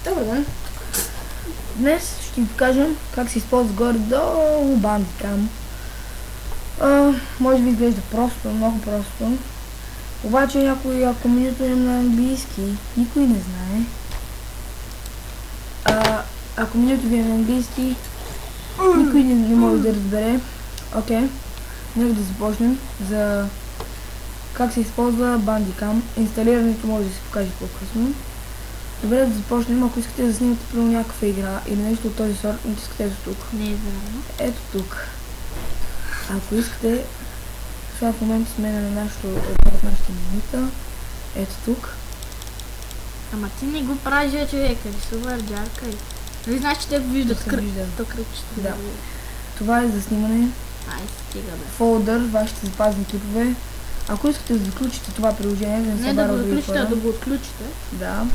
Добър ден! Днес ще ви покажем как се използва горе-долу Bandicam. Може би изглежда просто, много просто. Обаче ако менюто е на английски, никой не знае. Ако менюто ви е на английски, никой не може да разбере. Окей, нека да започнем за как се използва Bandicam. Инсталирането може да се покаже по-късно. Добре, да започнем. Ако искате да снимате при някаква игра или нещо от този сорт, натискате ето тук. Не е вярно. Ето тук. Ако искате, сега в момента сме на нашата менюта. Ето тук. Ама ти не го правиш вече, човека. Рисува рджарка и... Нали знаеш, че те го виждат кръпчето. Да. Това е за снимане. Ай, стига бе. Фолдър, вашите запазни клипове. Ако искате да заключите това приложение, да не да го заключите, а да го отключите. Да.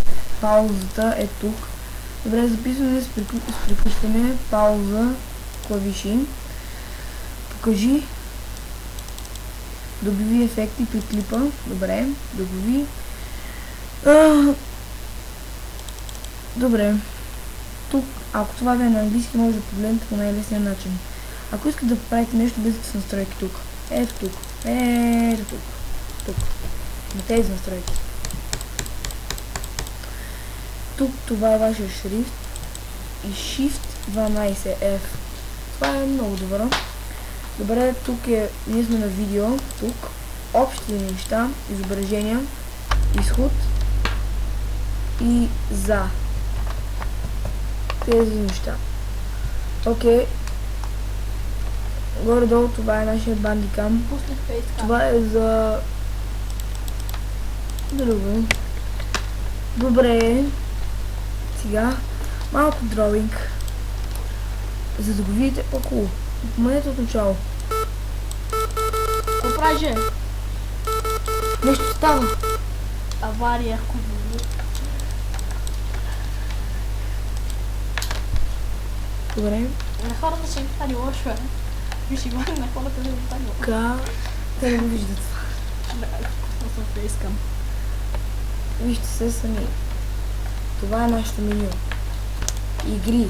Паузата е тук. Добре, записване с приключване, пауза, клавиши. Покажи. Добави ефекти при клипа. Добре, добави. Добре. Тук, ако това ви е на английски, може да погледнете по най-лесния начин. Ако искате да правите нещо, влизате с настройки тук. Ето тук. Ето тук. Тук. На тези настройки. Тук това е вашия шрифт и Shift 12F. Това е много добро. Добре, тук ние сме на видео. Тук общите неща, изображения, изход и за. Тези неща. Окей. Горе-долу това е нашия Bandicam. Това е за... друго. Добре. Сега малко дроинг. За да го видите около. Поменете от начало. Какво правиш? Нещо става. Авария, хубаво. Добре. На хората ще им стане лошо, е. Виж, и на хората ще им стане лошо. Те не го виждат. Аз съм фейскам. Вижте се сами. Това е нашето меню. Игри,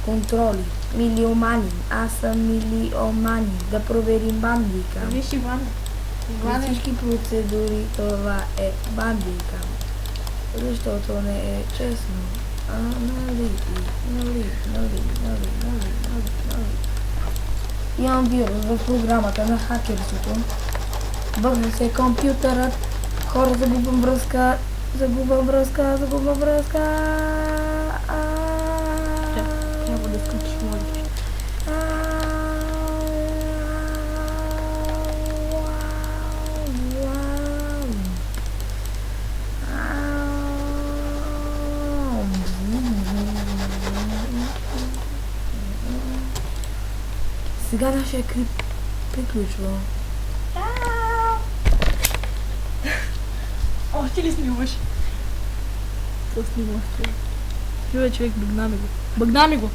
контроли, милиомани. Аз съм милиомани. Да проверим Bandicam. Виж, Иване. За всички процедури това е Bandicam. Защото не е честно. Нали. Имам вирус в програмата на хакерството. Бъгна се компютърът. Хора, загубвам връзка. Трябва да включиш модите. Сега нашия клип приключва. Още ли снимаш? Какво снимаш? Човек, бъгнаме го. Бъгнаме го!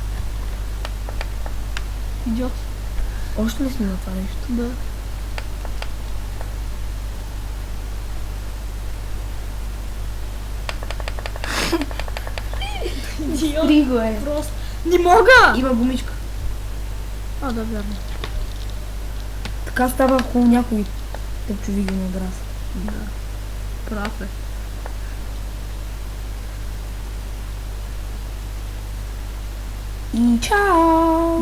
Идиот. Още ли снима това нещо? Да. Идиот. Три го е. Просто. Не мога! Има гумичка. Да, вярно. Така става, ако някой тъпчови ги не отраса. Да. Прав е. И чао!